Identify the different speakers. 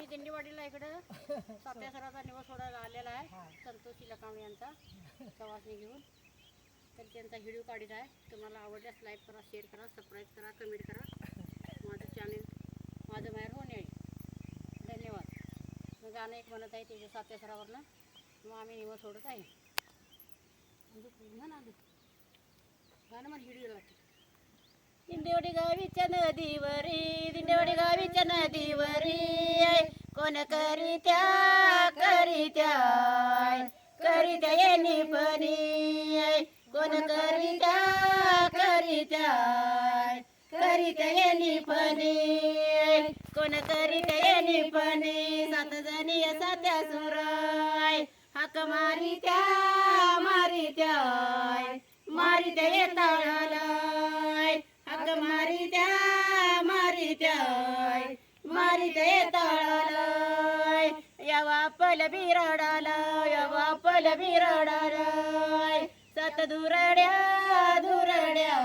Speaker 1: दिंडीवाडीला इकडं सात्यासराचा निवास सोडायला आलेला आहे संतोषी लकावणे यांचा प्रवासने घेऊन. तर त्यांचा व्हिडिओ काढत आहे. तुम्हाला आवडल्यास लाईक करा, शेअर करा, सबस्क्राईब करा, कमेंट करा. माझं चॅनल माझं माहेर होणे आहे. धन्यवाद. मग गाणं एक म्हणत आहे ते सात्यासरावरनं. मग आम्ही निवास सोडत आहे. गाणं मला व्हिडिओ लागते. दिंडेवाडी गावीच्या नदीवरी, दिंडेवाडी गावीच्या नदीवरी, कोण करीत्या करीत्या करीत्या येणी पणी, कोण करीत्या करीत्या करीत्या येणी पणी, कोण करीत्या येणी पणी. 7 जणी सात्या सुराय, हाक मारित्या मारित्या मारित्या येताळालाय, हाक मारित्या मारित्या मारित्या येताळालाय. या वापल बिराडाला, या वापल बिराडालाय, 7 दुरड्या दुरड्या